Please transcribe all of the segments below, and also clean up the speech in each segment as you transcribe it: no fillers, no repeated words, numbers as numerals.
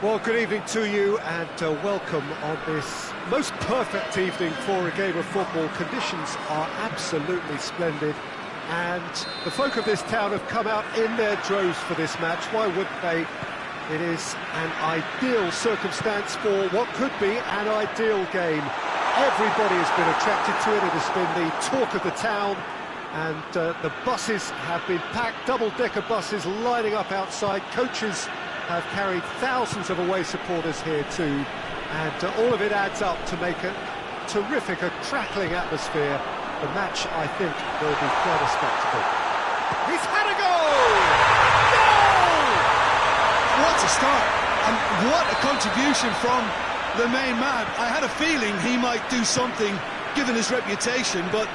Well, good evening to you and welcome on this most perfect evening for a game of football. Conditions are absolutely splendid and the folk of this town have come out in their droves for this match. Why wouldn't they? It is an ideal circumstance for what could be an ideal game. Everybody has been attracted to it. It has been the talk of the town, and the buses have been packed, double-decker buses lining up outside. Coaches have carried thousands of away supporters here too, and all of it adds up to make a terrific, a crackling atmosphere. The match, I think, will be quite a spectacle. He's had a goal! Goal! What a start, and what a contribution from the main man. I had a feeling he might do something, given his reputation, but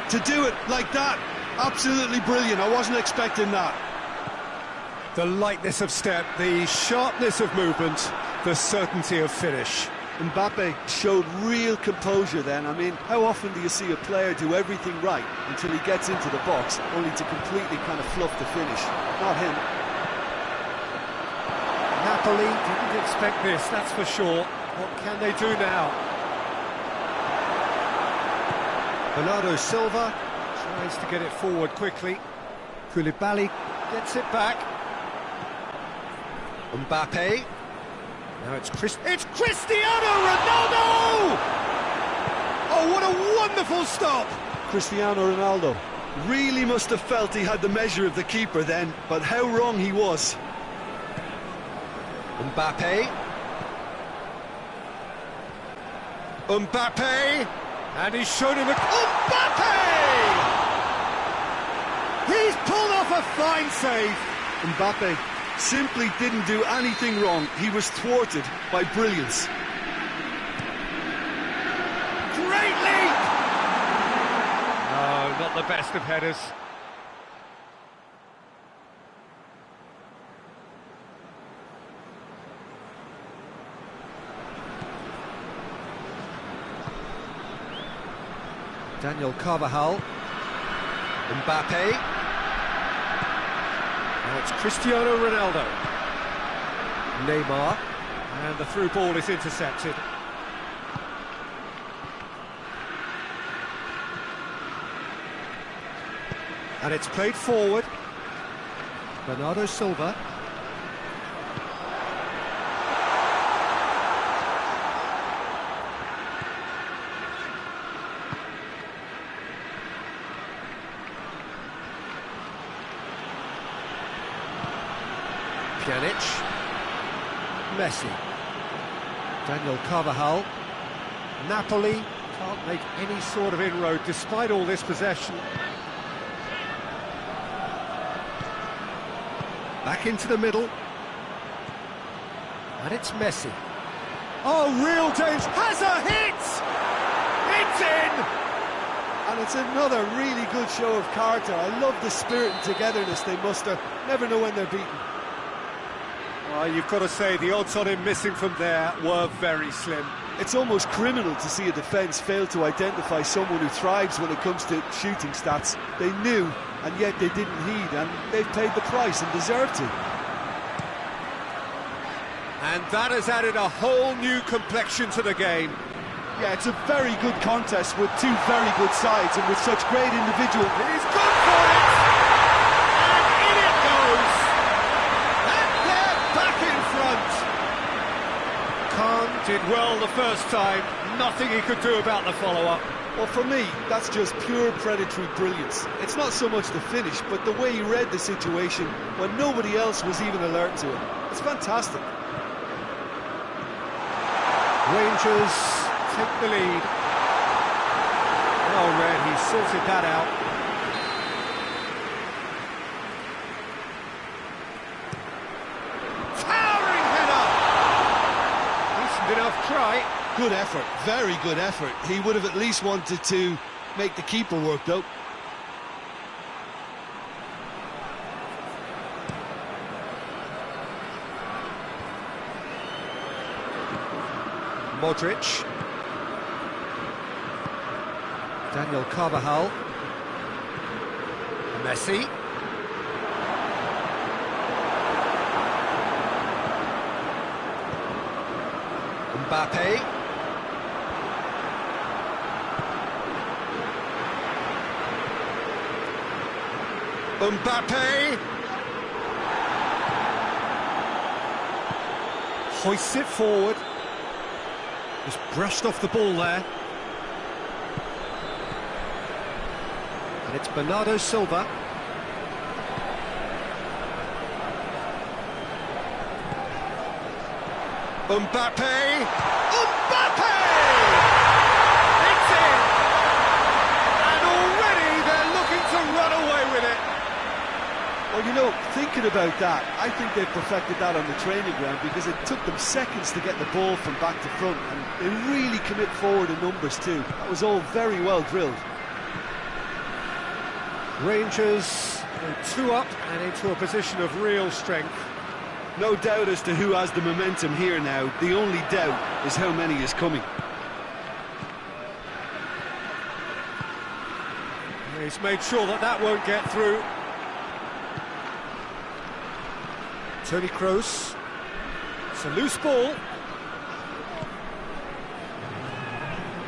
to do it like that, absolutely brilliant. I wasn't expecting that. The lightness of step, the sharpness of movement, the certainty of finish. Mbappe showed real composure then. I mean, how often do you see a player do everything right until he gets into the box, only to completely kind of fluff the finish? Not him. Napoli didn't expect this, that's for sure. What can they do now? Bernardo Silva tries to get it forward quickly. Koulibaly gets it back. Mbappe. Now it's Cristiano Ronaldo! Oh, what a wonderful stop! Cristiano Ronaldo really must have felt he had the measure of the keeper then, but how wrong he was. Mbappe. Mbappe! And he's shown him Mbappe! He's pulled off a fine save! Mbappe simply didn't do anything wrong. He was thwarted by brilliance. Great leap! No, not the best of headers. Daniel Carvajal. Mbappe. Now it's Cristiano Ronaldo. Neymar. And the through ball is intercepted. And it's played forward. Bernardo Silva. Pjanic, Messi, Daniel Carvajal. Napoli can't make any sort of inroad despite all this possession. Back into the middle. And it's Messi. Oh, real danger. Has a hit! It's in! And it's another really good show of character. I love the spirit and togetherness they muster. Never know when they're beaten. Well, you've got to say the odds on him missing from there were very slim. It's almost criminal to see a defence fail to identify someone who thrives when it comes to shooting stats. They knew, and yet they didn't heed, and they've paid the price and deserve to. And that has added a whole new complexion to the game. Yeah, it's a very good contest with two very good sides and with such great individual. He's gone for it! And in it goes! Back in front. Khan did well the first time, nothing he could do about the follow-up. Well, for me, that's just pure predatory brilliance. It's not so much the finish, but the way he read the situation when nobody else was even alert to it. It's fantastic. Rangers take the lead. Well read, he sorted that out. Enough try. Good effort, very good effort. He would have at least wanted to make the keeper work though. Modric. Daniel Carvajal. Messi. Mbappe. Mbappe. Hoists it forward. Just brushed off the ball there. And it's Bernardo Silva. Mbappe! Mbappe! It's in! And already they're looking to run away with it. Well, you know, thinking about that, I think they perfected that on the training ground because it took them seconds to get the ball from back to front, and they really commit forward in numbers too. That was all very well drilled. Rangers go 2 up and into a position of real strength. No doubt as to who has the momentum here now. The only doubt is how many is coming. He's made sure that that won't get through. Toni Kroos. It's a loose ball.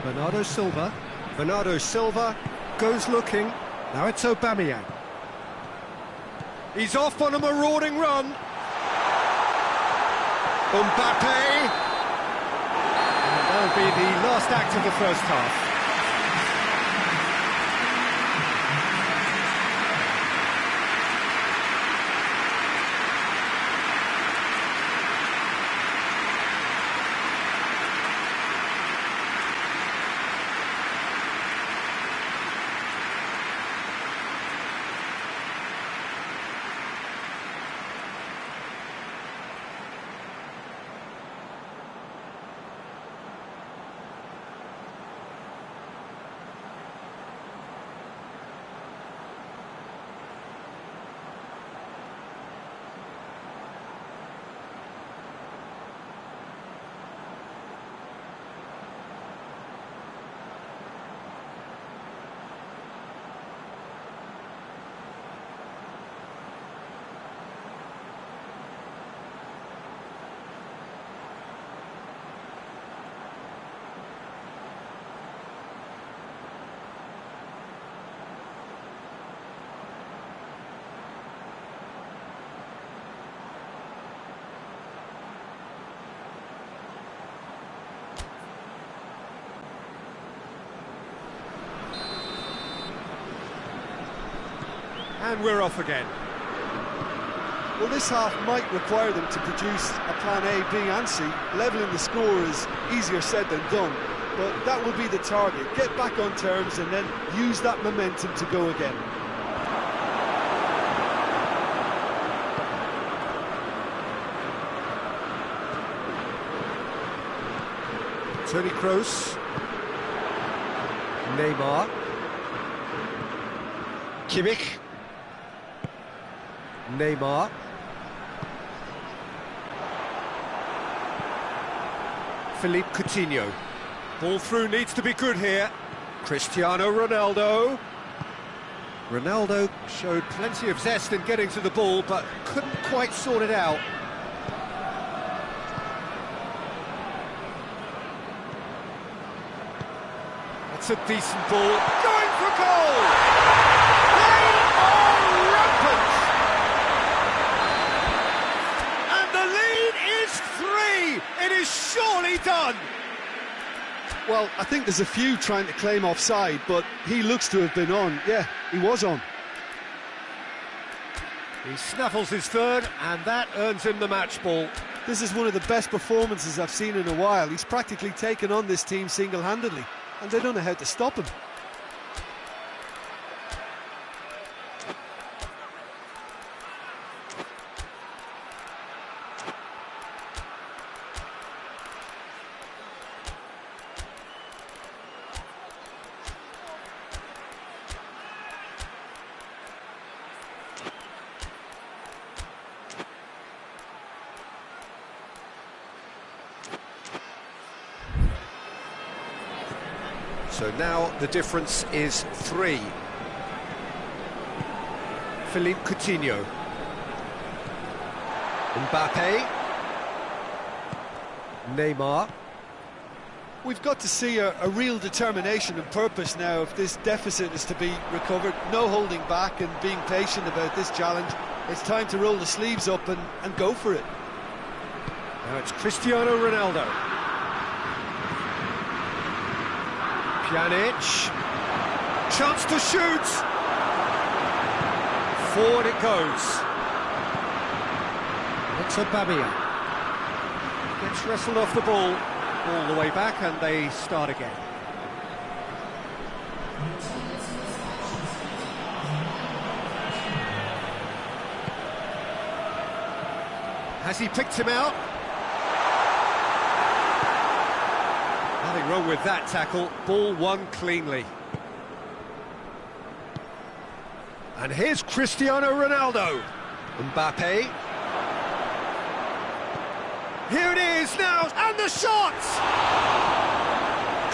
Bernardo Silva. Bernardo Silva goes looking. Now it's Aubameyang. He's off on a marauding run. Mbappe. And that'll be the last act of the first half. And we're off again. Well, this half might require them to produce a plan A, B and C. Levelling the score is easier said than done, but that will be the target. Get back on terms and then use that momentum to go again. Toni Kroos. Neymar. Kimmich. Neymar. Philippe Coutinho. Ball through needs to be good here. Cristiano Ronaldo. Ronaldo showed plenty of zest in getting to the ball, but couldn't quite sort it out. That's a decent ball. Going for goal! They are rampant! And the lead is 3! It is surely done! Well, I think there's a few trying to claim offside, but he looks to have been on. Yeah, he was on. He snaffles his third, and that earns him the match ball. This is one of the best performances I've seen in a while. He's practically taken on this team single-handedly, and they don't know how to stop him. So now the difference is 3. Philippe Coutinho. Mbappe. Neymar. We've got to see a real determination and purpose now if this deficit is to be recovered. No holding back and being patient about this challenge. It's time to roll the sleeves up and go for it. Now it's Cristiano Ronaldo. Pjanic. Chance to shoot. Forward it goes. It's Aubameyang. Gets wrestled off the ball. All the way back, and they start again. Has he picked him out? Nothing wrong with that tackle. Ball won cleanly. And here's Cristiano Ronaldo. Mbappe. Here it is now, and the shot!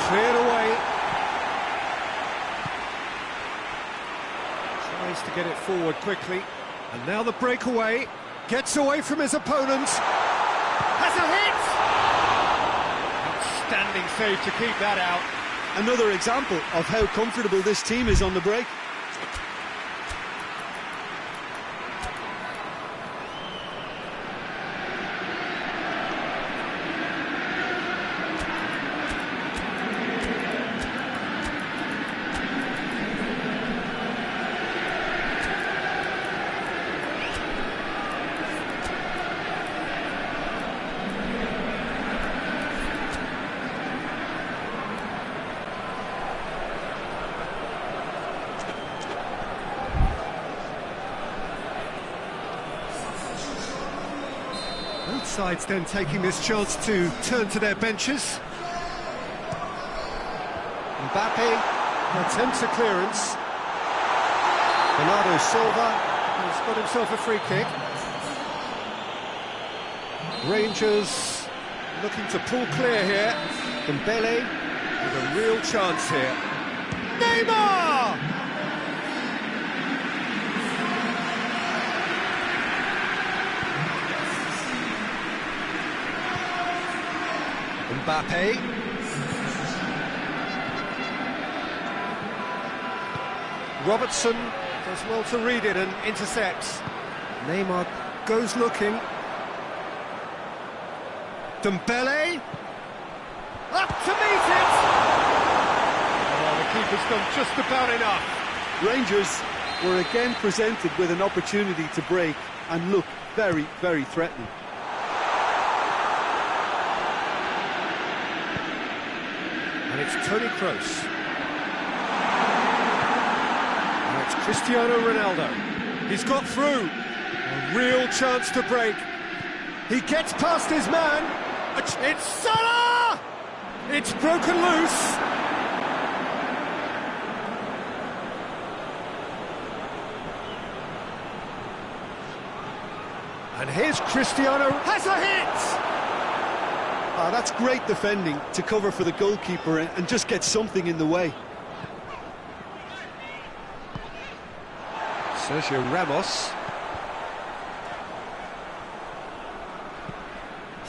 Cleared away. Tries to get it forward quickly. And now the breakaway. Gets away from his opponent. Has a hit! Outstanding save to keep that out. Another example of how comfortable this team is on the break. Both sides then taking this chance to turn to their benches. Mbappe attempts a clearance. Bernardo Silva has got himself a free kick. Rangers looking to pull clear here. Dembele with a real chance here. Neymar! Mbappe. Robertson does well to read it and intercepts. Neymar goes looking. Dembele. Up to meet it! Oh, the keeper's done just about enough. Rangers were again presented with an opportunity to break and look very, very threatening. And it's Toni Kroos. Now it's Cristiano Ronaldo. He's got through. A real chance to break. He gets past his man. It's Salah! It's broken loose. And here's Cristiano. Has a hit! That's great defending to cover for the goalkeeper and just get something in the way. Sergio Ramos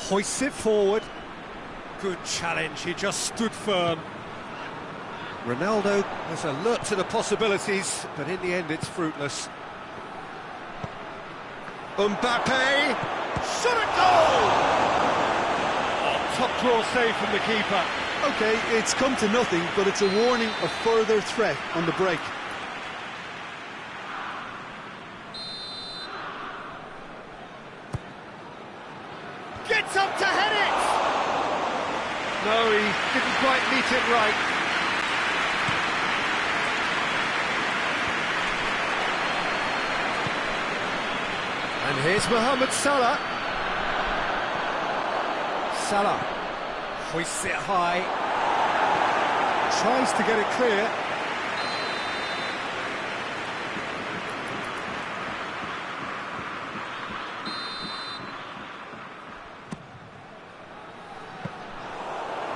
hoists it forward. Good challenge, he just stood firm. Ronaldo was alert to the possibilities, but in the end it's fruitless. Mbappe, shot at goal! Top draw save from the keeper. OK, it's come to nothing, but it's a warning of further threat on the break. Gets up to head it! No, he didn't quite meet it right. And here's Mohamed Salah. Salah hoists it high, tries to get it clear.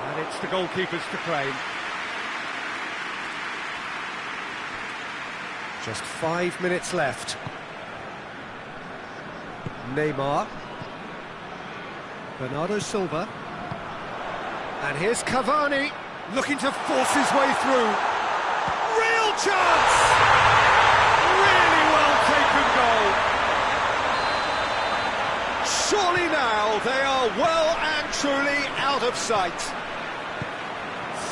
And it's the goalkeepers to claim. Just 5 minutes left. Neymar. Bernardo Silva. And here's Cavani, looking to force his way through. Real chance! Really well taken goal. Surely now they are well and truly out of sight.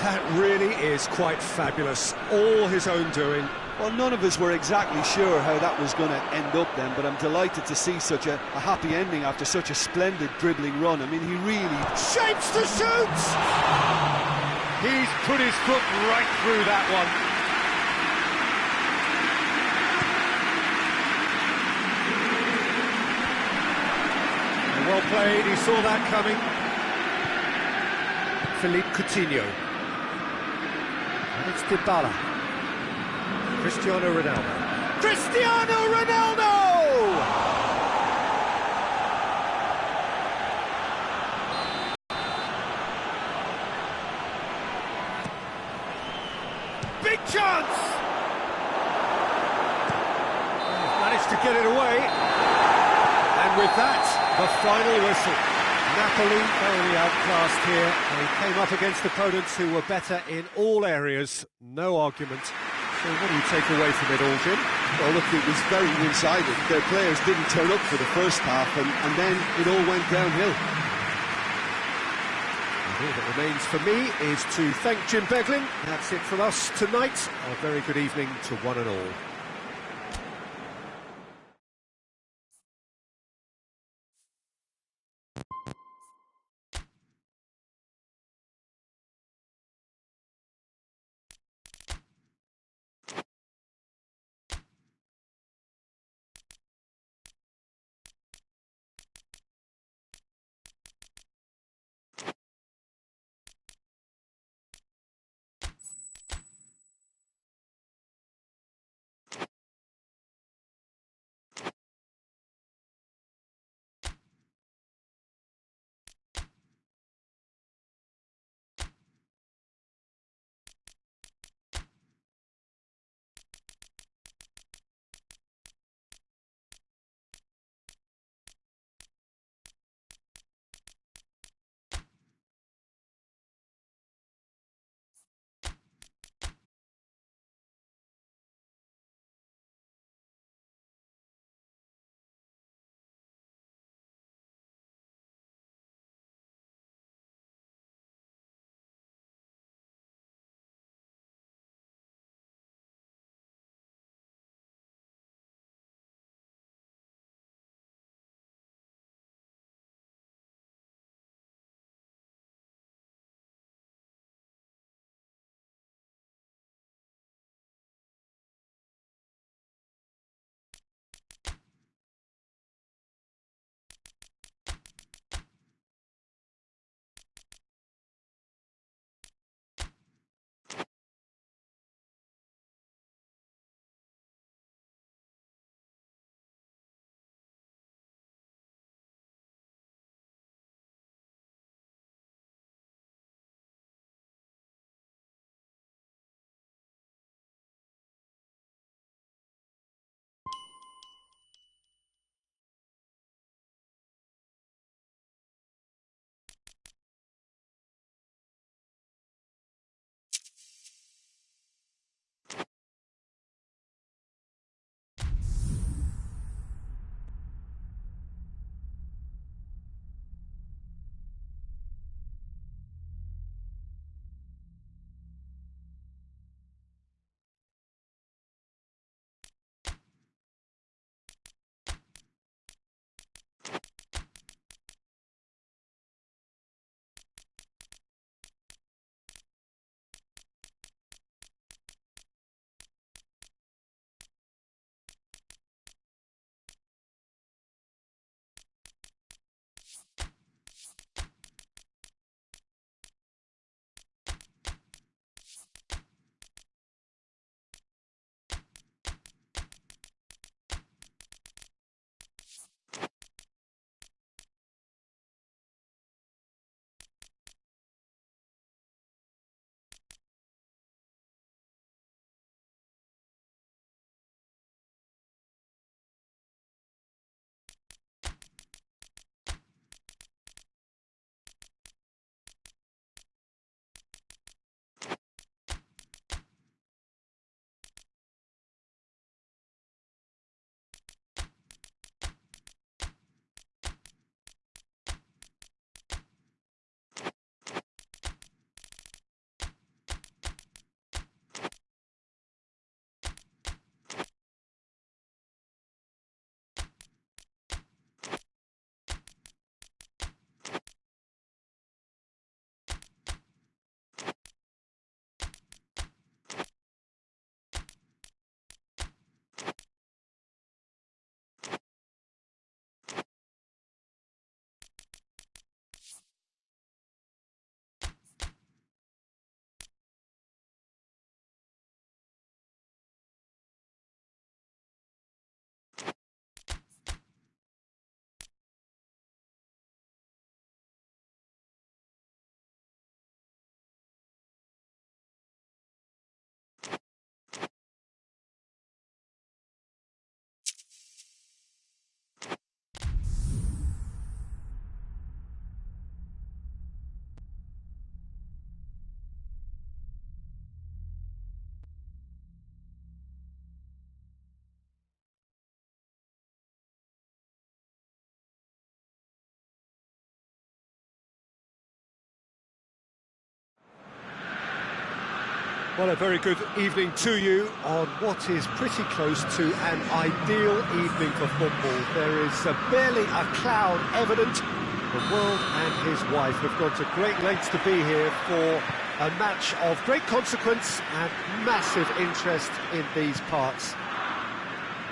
That really is quite fabulous, all his own doing. Well, none of us were exactly sure how that was going to end up then, but I'm delighted to see such a happy ending after such a splendid dribbling run. I mean, he really... Shapes to shoot! He's put his foot right through that one. Well played, he saw that coming. Philippe Coutinho. And it's Dybala. Cristiano Ronaldo. Cristiano Ronaldo! Big chance! He's managed to get it away. And with that, the final whistle. Napoli only outclassed here. They came up against opponents who were better in all areas. No argument. So what do you take away from it all, Jim? Well, look, it was very one-sided. Their players didn't turn up for the first half, and then it all went downhill. And all that remains for me is to thank Jim Beglin. That's it from us tonight. A very good evening to one and all. Well, a very good evening to you on what is pretty close to an ideal evening for football. There is barely a cloud evident. The world and his wife have gone to great lengths to be here for a match of great consequence and massive interest in these parts.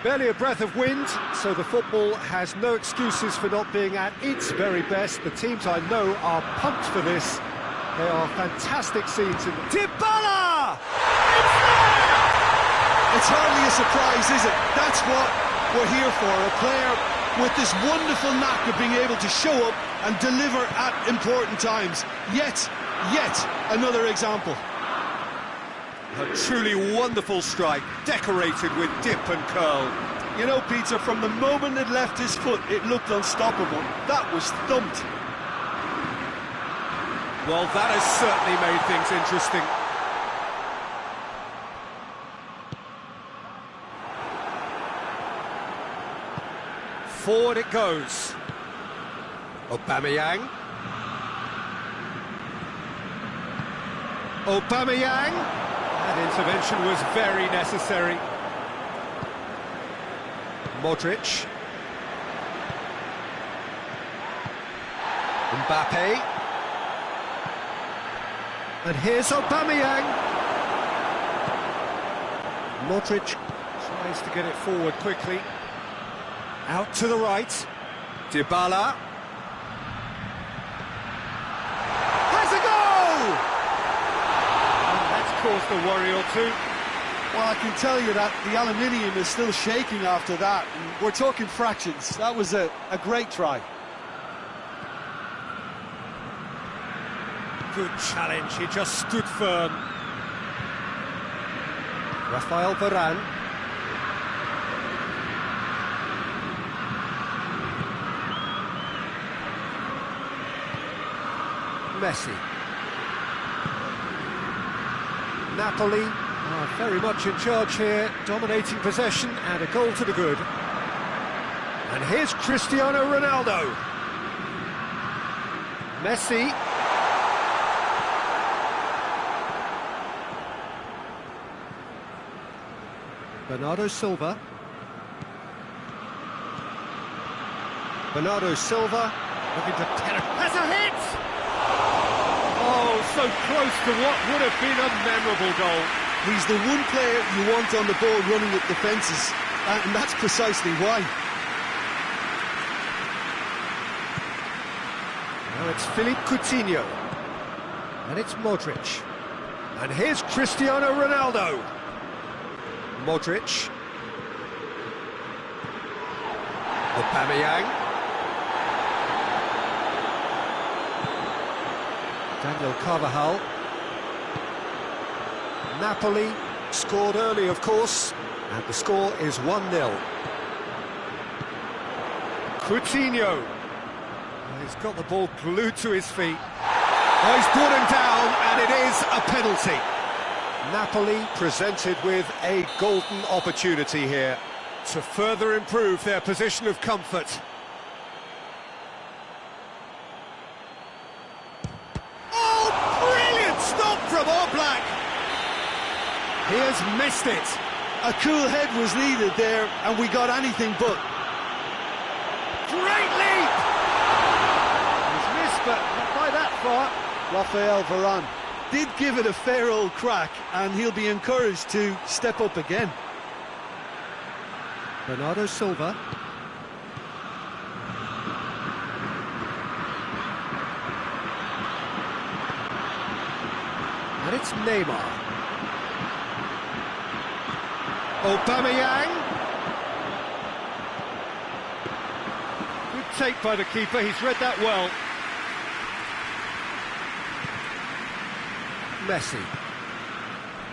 Barely a breath of wind, so the football has no excuses for not being at its very best. The teams I know are pumped for this. They are fantastic scenes in Dybala! It's there! It's hardly a surprise, is it? That's what we're here for. A player with this wonderful knack of being able to show up and deliver at important times. Yet another example. A truly wonderful strike, decorated with dip and curl. You know, Peter, from the moment it left his foot, it looked unstoppable. That was thumped. Well, that has certainly made things interesting. Forward it goes. Aubameyang. Aubameyang. That intervention was very necessary. Modric. Mbappe. And here's Aubameyang. Modric tries to get it forward quickly. Out to the right. Dybala. Has a goal! And that's caused a worry or two. Well, I can tell you that the aluminium is still shaking after that. And we're talking fractions. That was a great try. Good challenge, he just stood firm. Rafael Varane. Messi. Napoli are very much in charge here, dominating possession and a goal to the good. And here's Cristiano Ronaldo. Messi. Bernardo Silva. Bernardo Silva looking to has a hit! Oh, so close to what would have been a memorable goal. He's the one player you want on the ball running at defences, and that's precisely why. Now it's Philippe Coutinho. And it's Modric. And here's Cristiano Ronaldo. Modric. Aubameyang. Daniel Carvajal. Napoli scored early, of course, and the score is 1-0. Coutinho. He's got the ball glued to his feet. Oh, he's brought him down, and it is a penalty. Napoli presented with a golden opportunity here to further improve their position of comfort. Oh, brilliant stop from Oblak! He has missed it. A cool head was needed there, and we got anything but. Great leap! He's missed, but not by that far. Rafael Varane did give it a fair old crack, and he'll be encouraged to step up again. Bernardo Silva. And it's Neymar. Aubameyang. Good take by the keeper, he's read that well.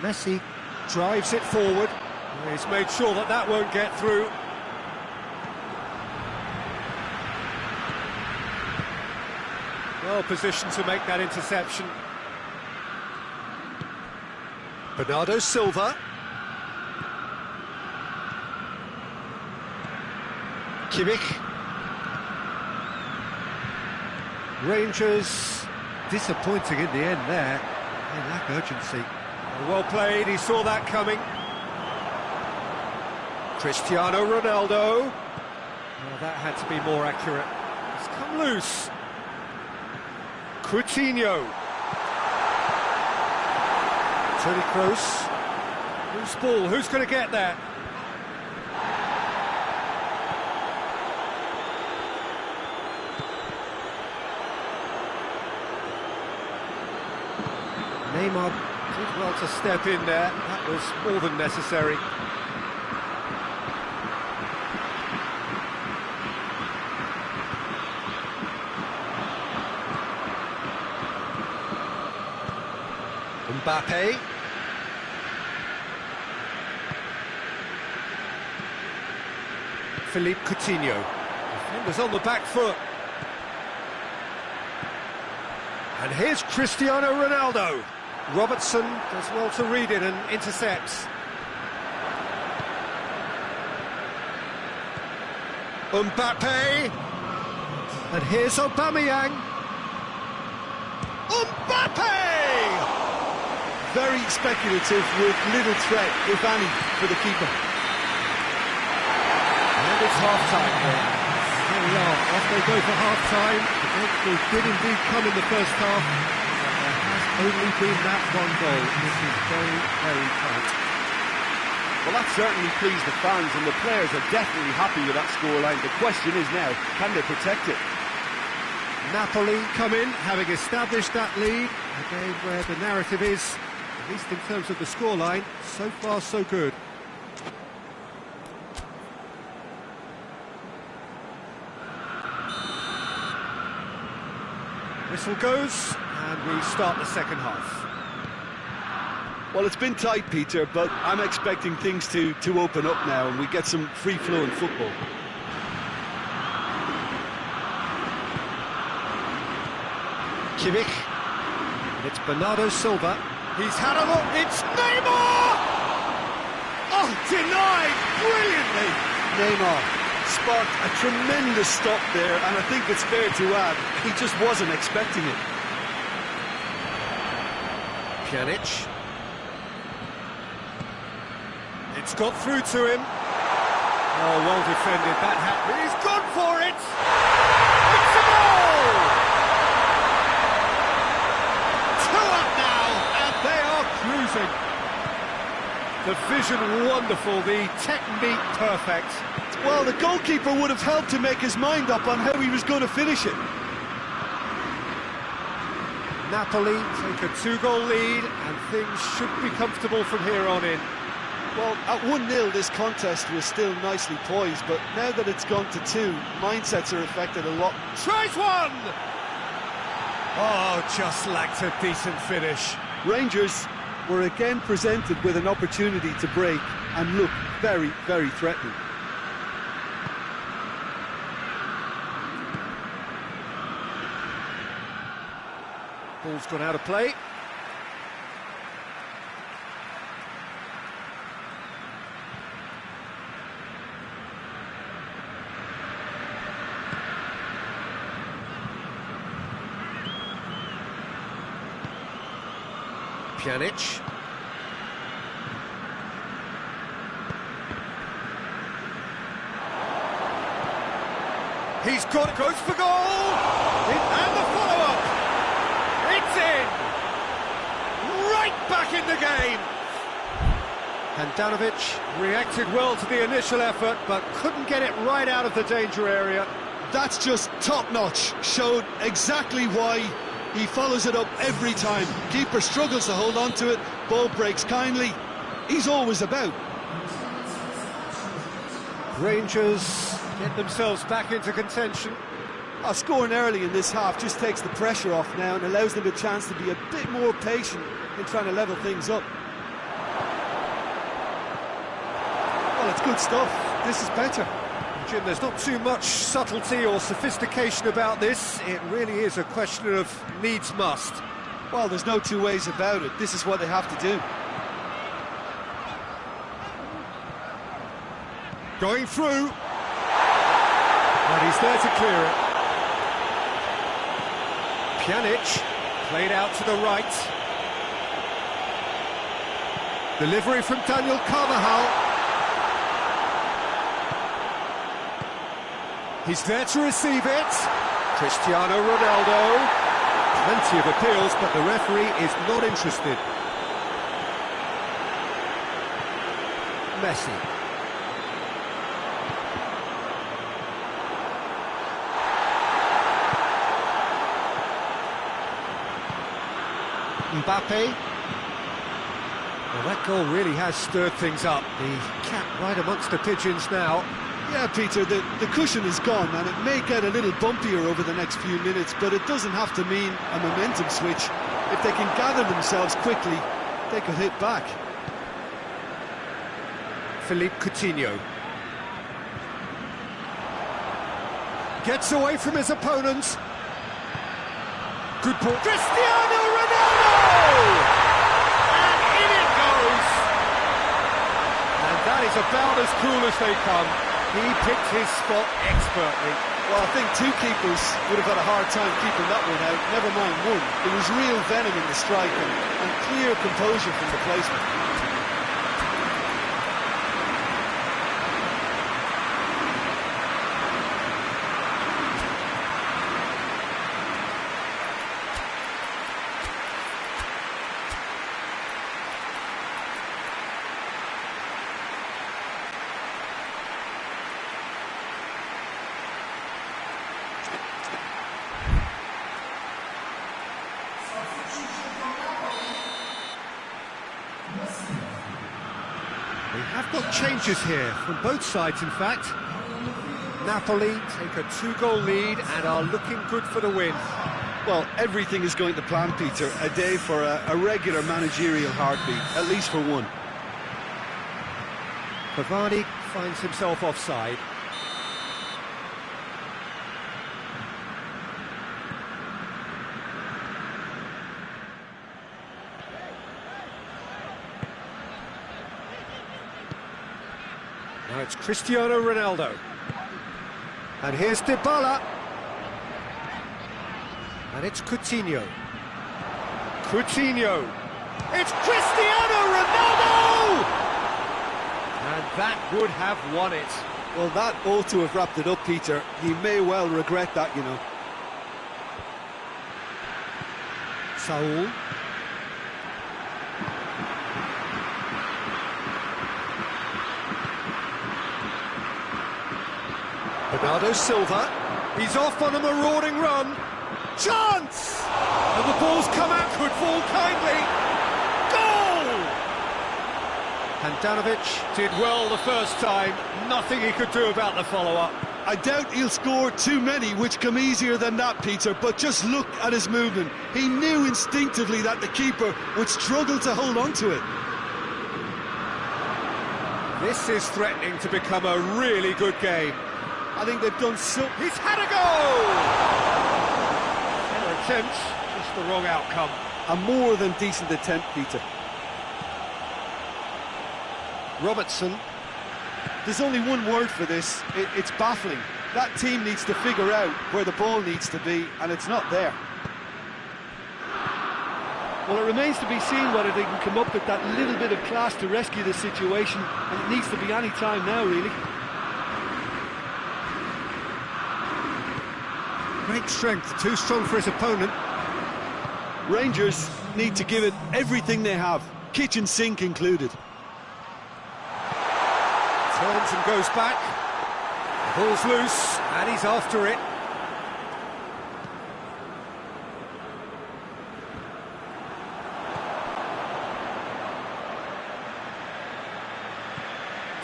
Messi drives it forward. He's made sure that that won't get through. Well positioned to make that interception. Bernardo Silva. Kimmich. Rangers disappointing in the end there. They lack urgency. Well played, he saw that coming. Cristiano Ronaldo. Well, that had to be more accurate. It's come loose. Coutinho. Toni Kroos. Loose ball, who's going to get that? Neymar did well to step in there. That was more than necessary. Mbappe. Philippe Coutinho. Defenders on the back foot. And here's Cristiano Ronaldo. Robertson does well to read it and intercepts. Mbappe. And here's Aubameyang. Mbappe! Very speculative with little threat, if any, for the keeper. And it's half-time here. Here we are, off they go for half-time. The breakthrough did indeed come in the first half. There has only been that one goal. This is very, very tight. Well, that certainly pleased the fans, and the players are definitely happy with that scoreline. The question is now, can they protect it? Napoli come in, having established that lead. A game where the narrative is, at least in terms of the scoreline, so far so good. Whistle goes, and we start the second half. Well, it's been tight, Peter, but I'm expecting things to open up now and we get some free-flowing football. Kimmich. And it's Bernardo Silva. He's had a look. It's Neymar! Oh, denied brilliantly! Neymar sparked a tremendous stop there, and I think it's fair to add, he just wasn't expecting it. Pjanic. It's got through to him. Oh, well defended. That he's gone for it! It's a goal! 2 up now, and they are cruising. The vision wonderful, the technique perfect. Well, the goalkeeper would have helped to make his mind up on how he was going to finish it. Napoli take a 2-goal lead, and things should be comfortable from here on in. Well, at 1-0 this contest was still nicely poised, but now that it's gone to 2, mindsets are affected a lot. Tries one! Oh, just lacked a decent finish. Rangers were again presented with an opportunity to break and look very, very threatening. Ball's gone out of play. Pjanic. He's got it, goes for goal! And the follow-up! It's in! Right back in the game! Handanovic reacted well to the initial effort, but couldn't get it right out of the danger area. That's just top-notch. Showed exactly why he follows it up every time. Keeper struggles to hold on to it, ball breaks kindly. He's always about. Rangers get themselves back into contention. Scoring early in this half just takes the pressure off now and allows them a chance to be a bit more patient in trying to level things up. Well, it's good stuff. This is better. Jim, there's not too much subtlety or sophistication about this. It really is a question of needs must. Well, there's no two ways about it. This is what they have to do. Going through. But he's there to clear it. Pjanic played out to the right. Delivery from Daniel Carvajal. He's there to receive it. Cristiano Ronaldo. Plenty of appeals, but the referee is not interested. Messi. Mbappe. Well, that goal really has stirred things up. The cat right amongst the pigeons now. Yeah, Peter, the cushion is gone, and it may get a little bumpier over the next few minutes, but it doesn't have to mean a momentum switch. If they can gather themselves quickly, they could hit back. Philippe Coutinho. Gets away from his opponents. Good ball. Cristiano Ronaldo! And in it goes! And that is about as cool as they come. He picked his spot expertly. Well, I think two keepers would have had a hard time keeping that one out, never mind one. There was real venom in the strike and clear composure from the placement. We have got changes here, from both sides in fact. Napoli take a 2-goal lead and are looking good for the win. Well, everything is going to plan, Peter. A day for a regular managerial heartbeat, at least for one. Pavani finds himself offside. Now it's Cristiano Ronaldo. And here's Dybala. And it's Coutinho. Coutinho. It's Cristiano Ronaldo! And that would have won it. Well, that ought to have wrapped it up, Peter. He may well regret that, you know. Saul. Bernardo Silva, he's off on a marauding run. Chance! And the ball's come out, could fall kindly. Goal! Handanovic did well the first time, nothing he could do about the follow-up. I doubt he'll score too many which come easier than that, Peter, but just look at his movement. He knew instinctively that the keeper would struggle to hold on to it. This is threatening to become a really good game. I think they've done so... He's had a goal! Fair attempt, just the wrong outcome. A more than decent attempt, Peter. Robertson. There's only one word for this. It's baffling. That team needs to figure out where the ball needs to be, and it's not there. Well, it remains to be seen whether they can come up with that little bit of class to rescue the situation, and it needs to be any time now, really. Great strength, too strong for his opponent. Rangers need to give it everything they have, kitchen sink included. Turns and goes back. The ball's loose, and he's after it.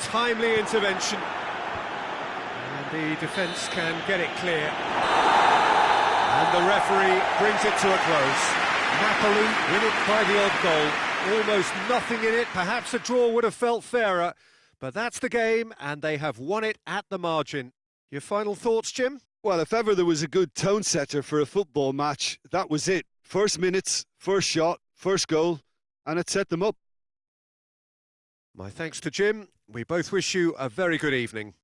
Timely intervention. And the defence can get it clear. And the referee brings it to a close. Napoli win it by the odd goal. Almost nothing in it. Perhaps a draw would have felt fairer. But that's the game, and they have won it at the margin. Your final thoughts, Jim? Well, if ever there was a good tone setter for a football match, that was it. First minutes, first shot, first goal, and it set them up. My thanks to Jim. We both wish you a very good evening.